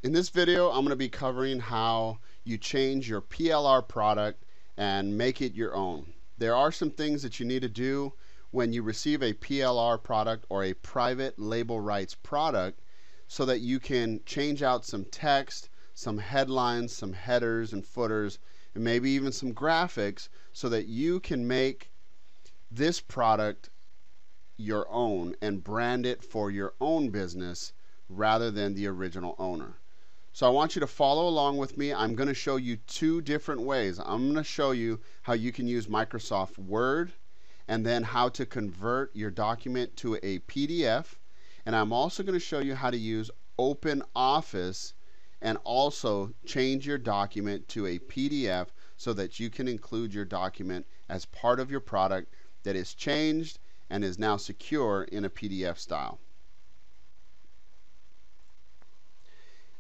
In this video, I'm going to be covering how you change your PLR product and make it your own. There are some things that you need to do when you receive a PLR product or a private label rights product so that you can change out some text, some headlines, some headers and footers, and maybe even some graphics so that you can make this product your own and brand it for your own business rather than the original owner. So I want you to follow along with me. I'm going to show you two different ways. I'm going to show you how you can use Microsoft Word and then how to convert your document to a PDF. And I'm also going to show you how to use OpenOffice and also change your document to a PDF so that you can include your document as part of your product that is changed and is now secure in a PDF style.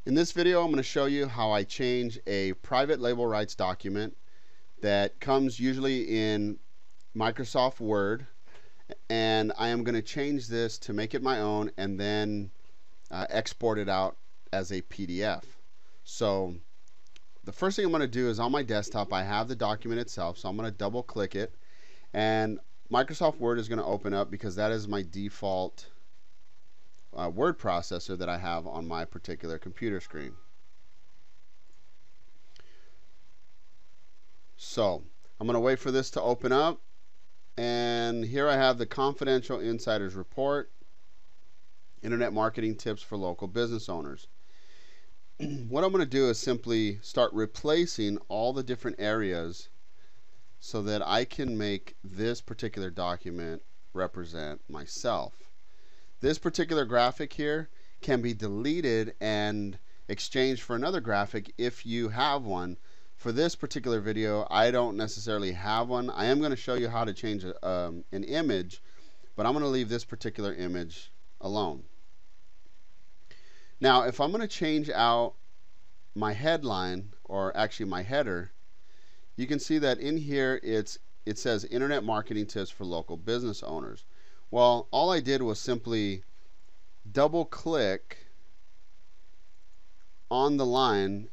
In this video, I'm going to show you how I change a private label rights document that comes usually in Microsoft Word, and I am going to change this to make it my own and then export it out as a PDF. So the first thing I'm going to do is on my desktop I have the document itself, so I'm going to double click it, and Microsoft Word is going to open up because that is my default word processor that I have on my particular computer screen. So I'm going to wait for this to open up, and here I have the Confidential Insiders Report, Internet Marketing Tips for Local Business Owners. What I'm going to do is simply start replacing all the different areas so that I can make this particular document represent myself. This particular graphic here can be deleted and exchanged for another graphic if you have one. For this particular video, I don't necessarily have one. I am going to show you how to change an image, but I'm going to leave this particular image alone. Now, if I'm going to change out my headline, or actually my header, you can see that in here it says Internet Marketing Tips for Local Business Owners. Well, all I did was simply double click on the line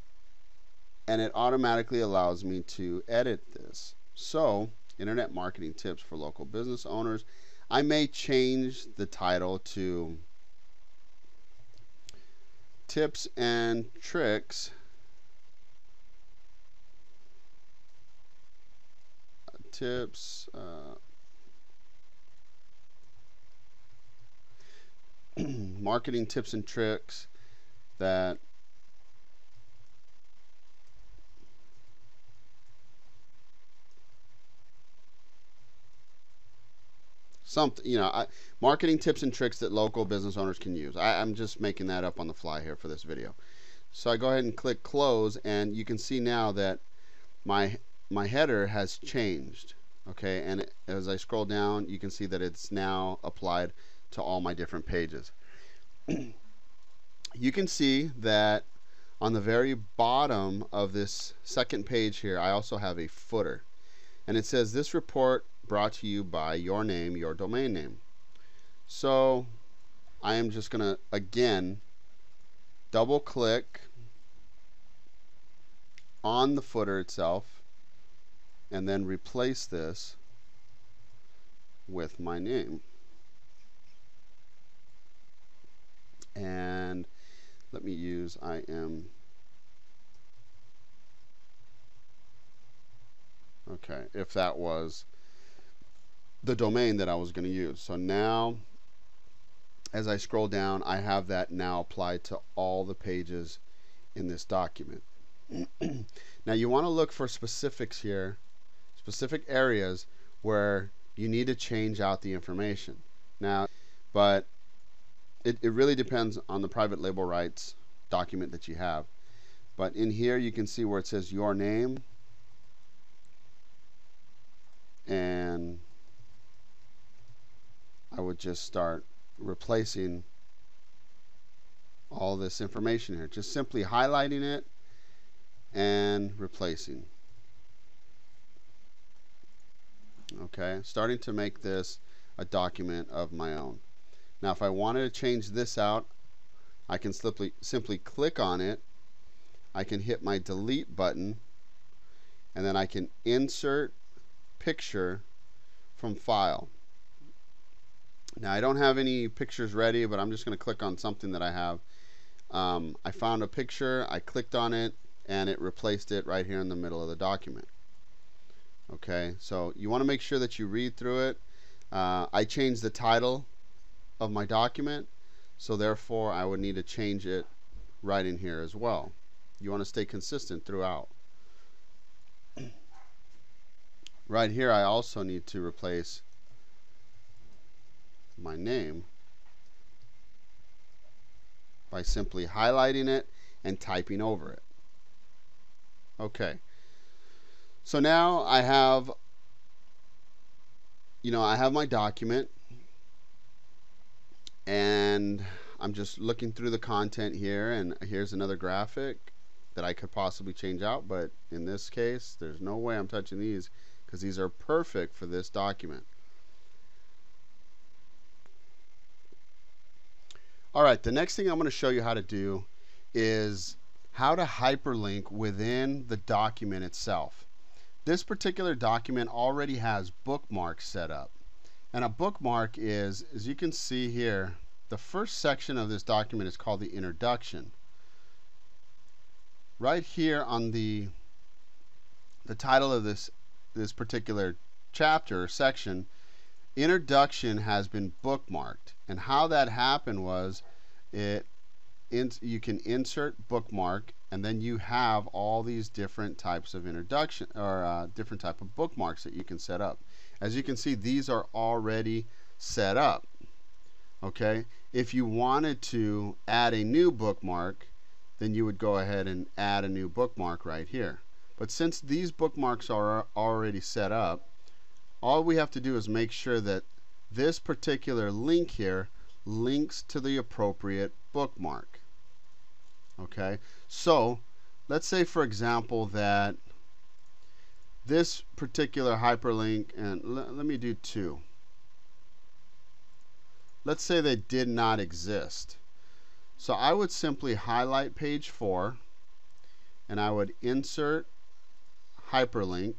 and it automatically allows me to edit this. So, Internet Marketing Tips for Local Business Owners. I may change the title to Tips and Tricks marketing tips and tricks that marketing tips and tricks that local business owners can use. I'm just making that up on the fly here for this video. So I go ahead and click close, and you can see now that my header has changed. Okay, and as I scroll down, you can see that it's now applied to all my different pages. You can see that on the very bottom of this second page here, I also have a footer, and it says this report brought to you by your name, your domain name. So I am just going to again double click on the footer itself and then replace this with my name. And let me use I am. Okay, if that was the domain that I was going to use. So now as I scroll down, I have that now applied to all the pages in this document. Now you want to look for specifics here, specific areas where you need to change out the information. Now, but it really depends on the private label rights document that you have. But in here you can see where it says your name, and I would just start replacing all this information here, just simply highlighting it and replacing. Okay, starting to make this a document of my own. Now if I wanted to change this out, I can simply click on it. I can hit my delete button, and then I can insert picture from file. Now I don't have any pictures ready, but I'm just going to click on something that I have. I found a picture, I clicked on it, and it replaced it right here in the middle of the document. Okay, so you want to make sure that you read through it. I changed the title of my document, so therefore I would need to change it right in here as well. You want to stay consistent throughout. Right here I also need to replace my name by simply highlighting it and typing over it. Okay, so now I have my document, and I'm just looking through the content here, and here's another graphic that I could possibly change out, but in this case there's no way I'm touching these because these are perfect for this document. Alright, the next thing I'm going to show you how to do is how to hyperlink within the document itself. This particular document already has bookmarks set up. And a bookmark is, as you can see here, the first section of this document is called the introduction. Right here on the title of this particular chapter or section, introduction has been bookmarked. And how that happened was you can insert bookmark, and then you have all these different types of introduction or different type of bookmarks that you can set up. As you can see, these are already set up. Okay, if you wanted to add a new bookmark, then you would go ahead and add a new bookmark right here. But since these bookmarks are already set up, all we have to do is make sure that this particular link here links to the appropriate bookmark. Okay, so let's say for example that this particular hyperlink, and let me do two. Let's say they did not exist. So I would simply highlight page 4, and I would insert hyperlink.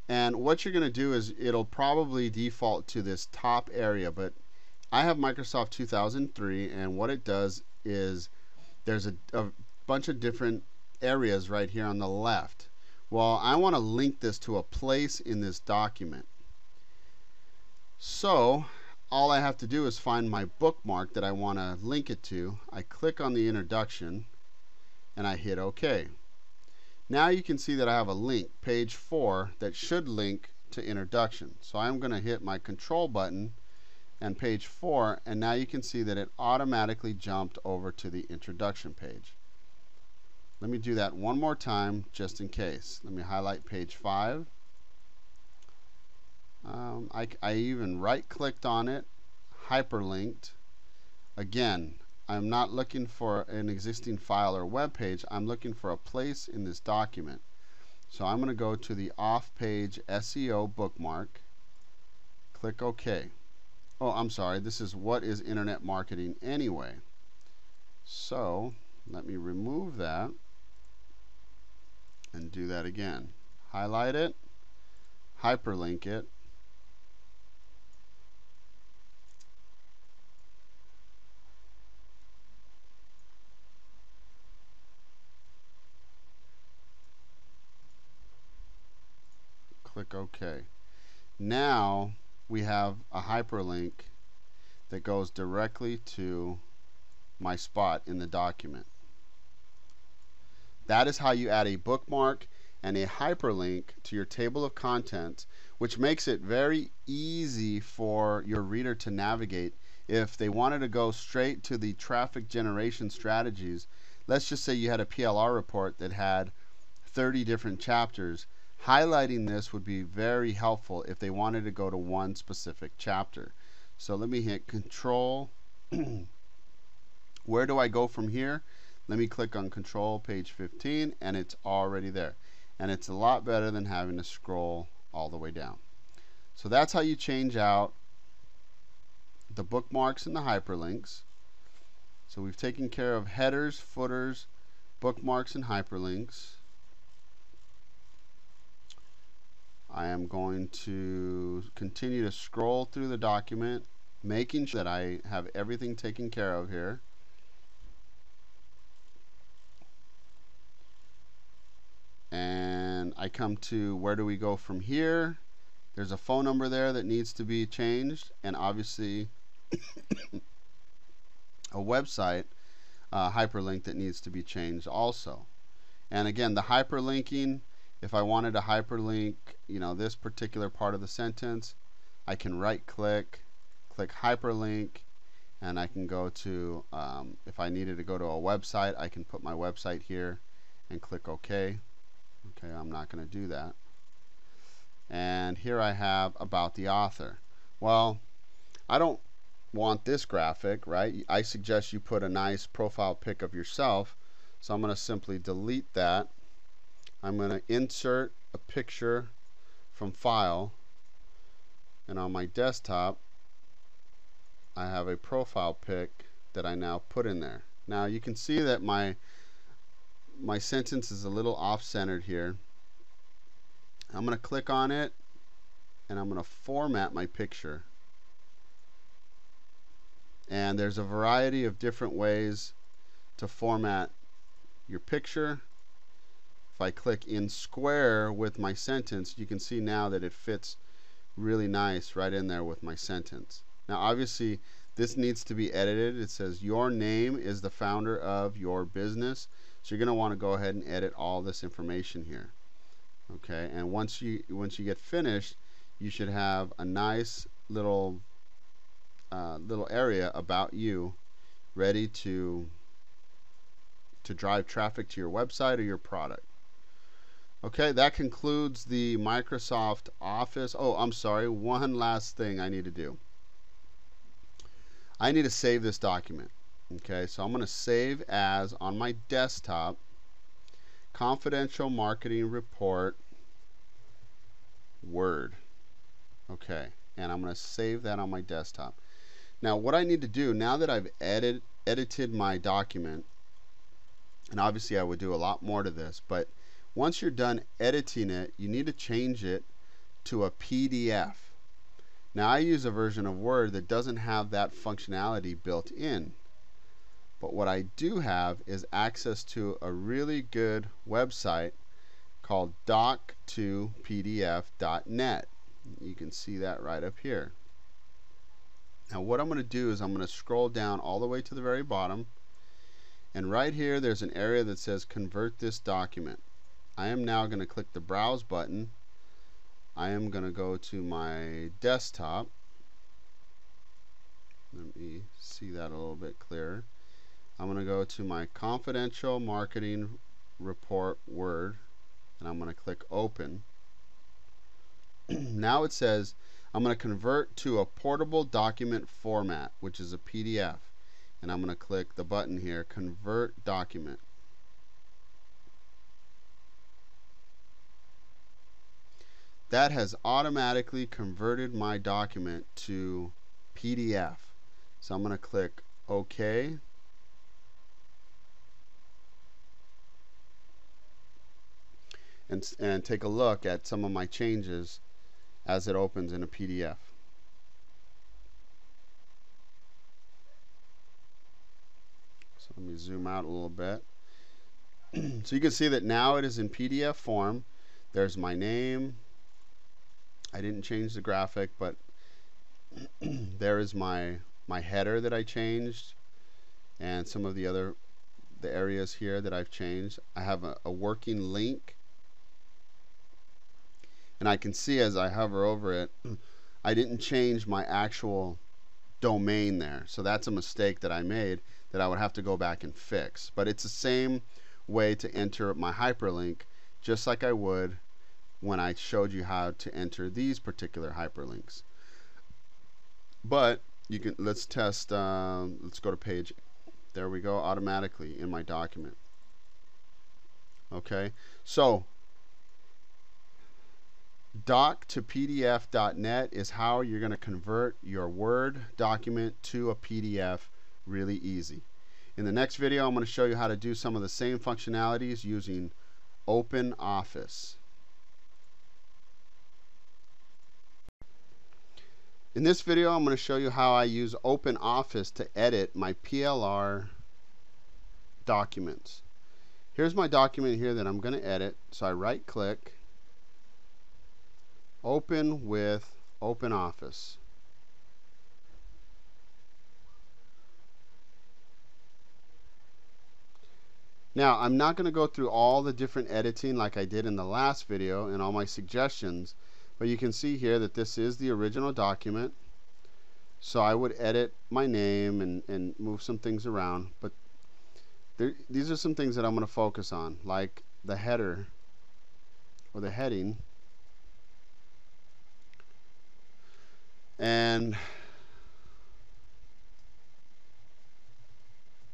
And what you're going to do is it'll probably default to this top area, but I have Microsoft 2003, and what it does is there's a bunch of different areas right here on the left. Well, I want to link this to a place in this document. So all I have to do is find my bookmark that I want to link it to. I click on the introduction and I hit OK. Now you can see that I have a link, page 4, that should link to introduction. So I'm going to hit my control button and page 4, and now you can see that it automatically jumped over to the introduction page. Let me do that one more time just in case. Let me highlight page 5. I even right clicked on it, hyperlinked. Again, I'm not looking for an existing file or web page. I'm looking for a place in this document. So I'm going to go to the off page SEO bookmark, click OK. Oh, I'm sorry, this is what is internet marketing anyway. So let me remove that and do that again. Highlight it, hyperlink it, click OK. Now we have a hyperlink that goes directly to my spot in the document. That is how you add a bookmark and a hyperlink to your table of contents, which makes it very easy for your reader to navigate. If they wanted to go straight to the traffic generation strategies, let's just say you had a PLR report that had 30 different chapters, highlighting this would be very helpful if they wanted to go to one specific chapter. So let me hit Control. Where do I go from here? Let me click on Control, page 15, and it's already there. And it's a lot better than having to scroll all the way down. So that's how you change out the bookmarks and the hyperlinks. So we've taken care of headers, footers, bookmarks, and hyperlinks. I am going to continue to scroll through the document, making sure that I have everything taken care of here. And I come to where do we go from here. There's a phone number there that needs to be changed, and obviously a website hyperlink that needs to be changed also. And again, the hyperlinking, if I wanted to hyperlink, this particular part of the sentence, I can right click, click hyperlink, and I can go to, if I needed to go to a website, I can put my website here and click OK. Okay, I'm not going to do that. And here I have about the author. Well, I don't want this graphic, right? I suggest you put a nice profile pic of yourself. So I'm going to simply delete that. I'm going to insert a picture from file, and on my desktop I have a profile pic that I now put in there. Now you can see that my sentence is a little off-centered here. I'm going to click on it and I'm going to format my picture. And there's a variety of different ways to format your picture. If I click in square with my sentence, you can see now that it fits really nice right in there with my sentence. Now obviously this needs to be edited. It says your name is the founder of your business. So you're going to want to go ahead and edit all this information here. Okay, and once you get finished, you should have a nice little area about you ready to drive traffic to your website or your product. Okay, that concludes the Microsoft Office. Oh, I'm sorry, one last thing I need to do. I need to save this document. Okay, so I'm going to save as on my desktop, confidential marketing report, Word. Okay, and I'm going to save that on my desktop. Now what I need to do, now that I've edited my document, and obviously I would do a lot more to this, but once you're done editing it, you need to change it to a PDF. Now I use a version of Word that doesn't have that functionality built in. But what I do have is access to a really good website called doc2pdf.net. You can see that right up here. Now what I'm going to do is I'm going to scroll down all the way to the very bottom, and right here there's an area that says convert this document. I am now going to click the browse button. I am going to go to my desktop. Let me see that a little bit clearer. I'm going to go to my confidential marketing report Word, and I'm going to click open. Now it says I'm going to convert to a portable document format, which is a PDF, and I'm going to click the button here, convert document. That has automatically converted my document to PDF. So I'm going to click OK. And take a look at some of my changes as it opens in a PDF. So let me zoom out a little bit. So you can see that now it is in PDF form. There's my name. I didn't change the graphic, but there is my header that I changed, and some of the areas here that I've changed. I have a working link, and I can see as I hover over it, I didn't change my actual domain there. So that's a mistake that I made that I would have to go back and fix. But it's the same way to enter my hyperlink, just like I would when I showed you how to enter these particular hyperlinks. But you can, let's test, let's go to page, there we go, automatically in my document. Okay, so doc2pdf.net is how you're going to convert your Word document to a PDF really easy. In the next video, I'm going to show you how to do some of the same functionalities using OpenOffice. In this video, I'm going to show you how I use OpenOffice to edit my PLR documents. Here's my document here that I'm going to edit. So I right click, open with OpenOffice. Now, I'm not going to go through all the different editing like I did in the last video and all my suggestions, but you can see here that this is the original document. So I would edit my name and move some things around, but these are some things that I'm going to focus on, like the header or the heading. And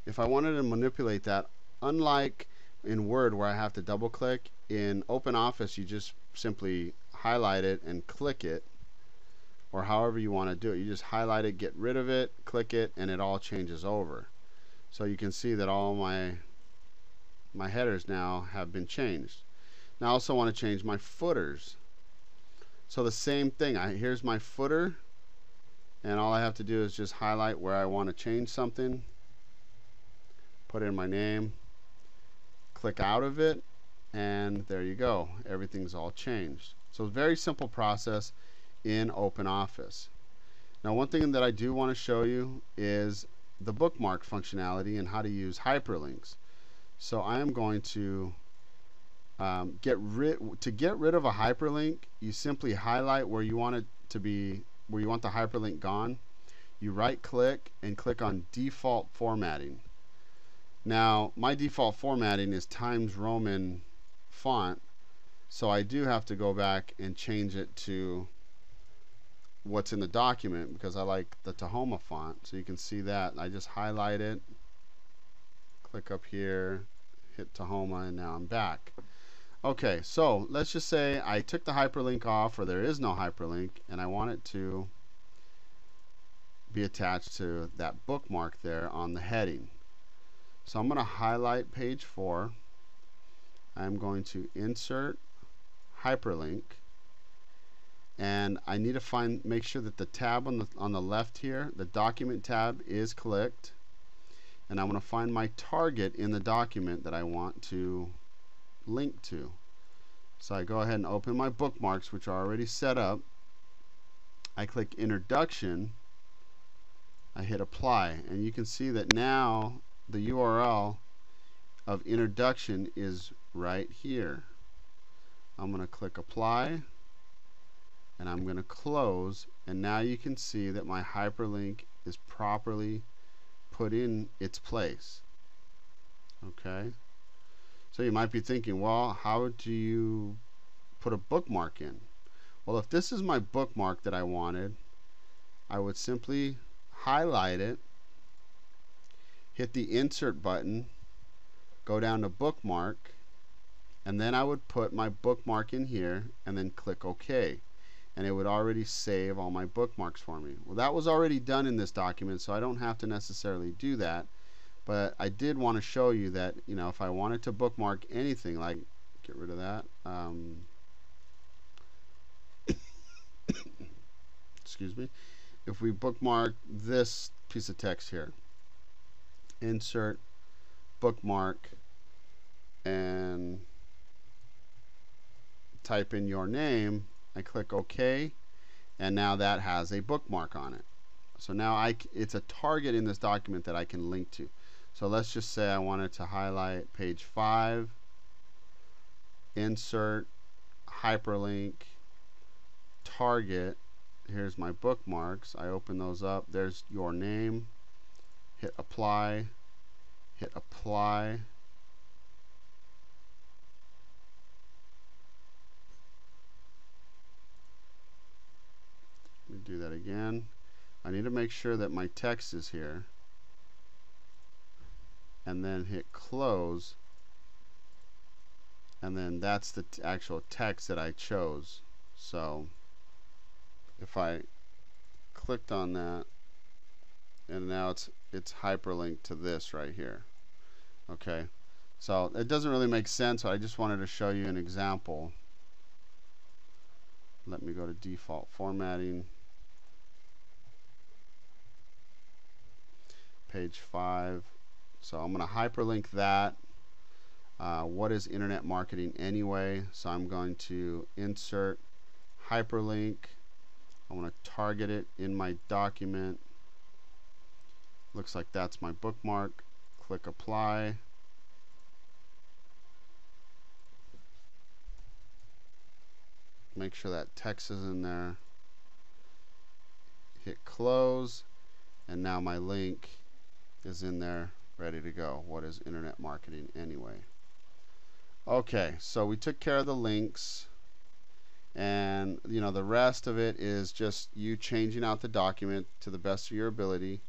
if I wanted to manipulate that, unlike in Word where I have to double click, in OpenOffice you just simply highlight it and click it, or however you want to do it. You just highlight it, get rid of it, click it, and it all changes over. So you can see that all my headers now have been changed. Now I also want to change my footers. So the same thing, here's my footer, and all I have to do is just highlight where I want to change something, put in my name, click out of it, and there you go. Everything's all changed. So it's a very simple process in OpenOffice. Now, one thing that I do want to show you is the bookmark functionality and how to use hyperlinks. So I am going to get rid of a hyperlink. You simply highlight where you want it to be, where you want the hyperlink gone. You right click and click on default formatting. Now, my default formatting is Times Roman font, so I do have to go back and change it to what's in the document because I like the Tahoma font. So you can see that. I just highlight it, click up here, hit Tahoma, and now I'm back. Okay, so let's just say I took the hyperlink off, or there is no hyperlink, and I want it to be attached to that bookmark there on the heading. So I'm going to highlight page 4. I'm going to insert hyperlink, and I need to make sure that the tab on the left here, the document tab, is clicked, and I'm going to find my target in the document that I want to link to. So I go ahead and open my bookmarks, which are already set up. I click introduction, I hit apply, and you can see that now the URL of introduction is right here. I'm going to click apply, and I'm going to close, and now you can see that my hyperlink is properly put in its place. Okay, so you might be thinking, well, how do you put a bookmark in? Well, if this is my bookmark that I wanted, I would simply highlight it, hit the insert button, go down to bookmark, and then I would put my bookmark in here and then click OK, and it would already save all my bookmarks for me. Well, that was already done in this document, so I don't have to necessarily do that, but I did want to show you that, you know, if I wanted to bookmark anything, like get rid of that, excuse me, if we bookmark this piece of text here, insert bookmark, and type in your name, I click OK, and now that has a bookmark on it. So now it's a target in this document that I can link to. So let's just say I wanted to highlight page 5, insert hyperlink, target. Here's my bookmarks. I open those up. There's your name. Hit apply, hit apply, let me do that again. I need to make sure that my text is here, and then hit close, and then that's the actual text that I chose. So if I clicked on that, and now it's it's hyperlinked to this right here. Okay, so it doesn't really make sense. I just wanted to show you an example. Let me go to default formatting, page 5. So I'm going to hyperlink that. What is internet marketing anyway? So I'm going to insert hyperlink. I want to target it in my document. Looks like that's my bookmark. Click apply. Make sure that text is in there. Hit close, and now my link is in there ready to go. What is internet marketing anyway? Okay, so we took care of the links, and the rest of it is just you changing out the document to the best of your ability.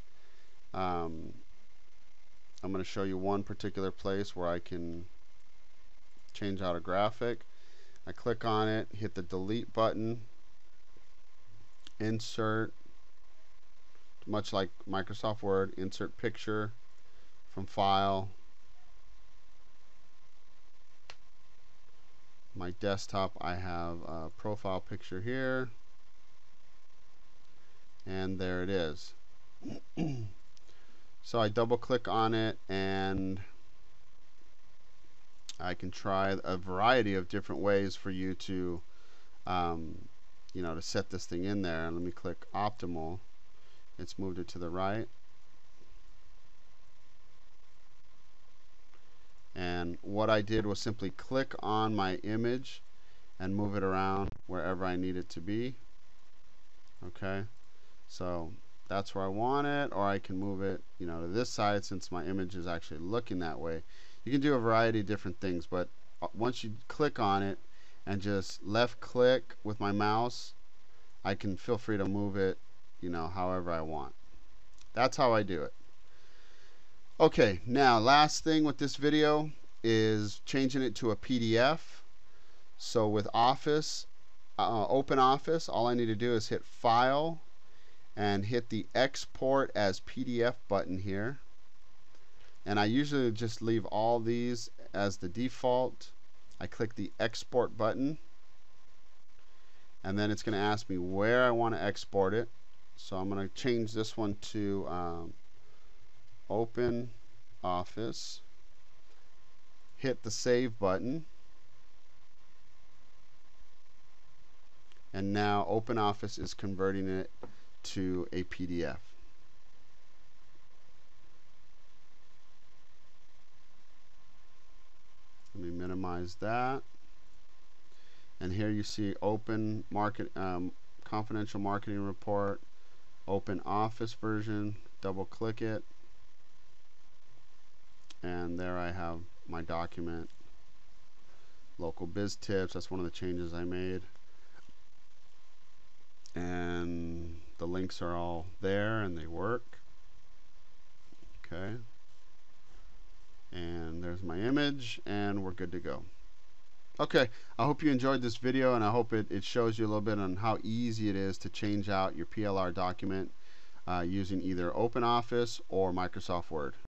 I'm going to show you one particular place where I can change out a graphic. I click on it, hit the delete button, insert, much like Microsoft Word, insert picture from file. My desktop, I have a profile picture here, and there it is. So I double click on it, and I can try a variety of different ways for you to to set this thing in there. And let me click optimal. It's moved it to the right. And what I did was simply click on my image and move it around wherever I need it to be. Okay, so that's where I want it, or I can move it to this side since my image is actually looking that way. You can do a variety of different things, but once you click on it and just left click with my mouse, I can feel free to move it however I want. That's how I do it. Okay, now last thing with this video is changing it to a PDF. So with Office, Open Office, all I need to do is hit File and hit the Export as PDF button here. And I usually just leave all these as the default. I click the Export button, and then it's going to ask me where I want to export it. So I'm going to change this one to Open Office. Hit the Save button. And now Open Office is converting it to a PDF. Let me minimize that. And here you see Open Confidential Marketing Report, Open Office version. Double click it, and there I have my document. Local biz tips, that's one of the changes I made. And the links are all there and they work. Okay. And there's my image, and we're good to go. Okay, I hope you enjoyed this video, and I hope it shows you a little bit on how easy it is to change out your PLR document using either OpenOffice or Microsoft Word.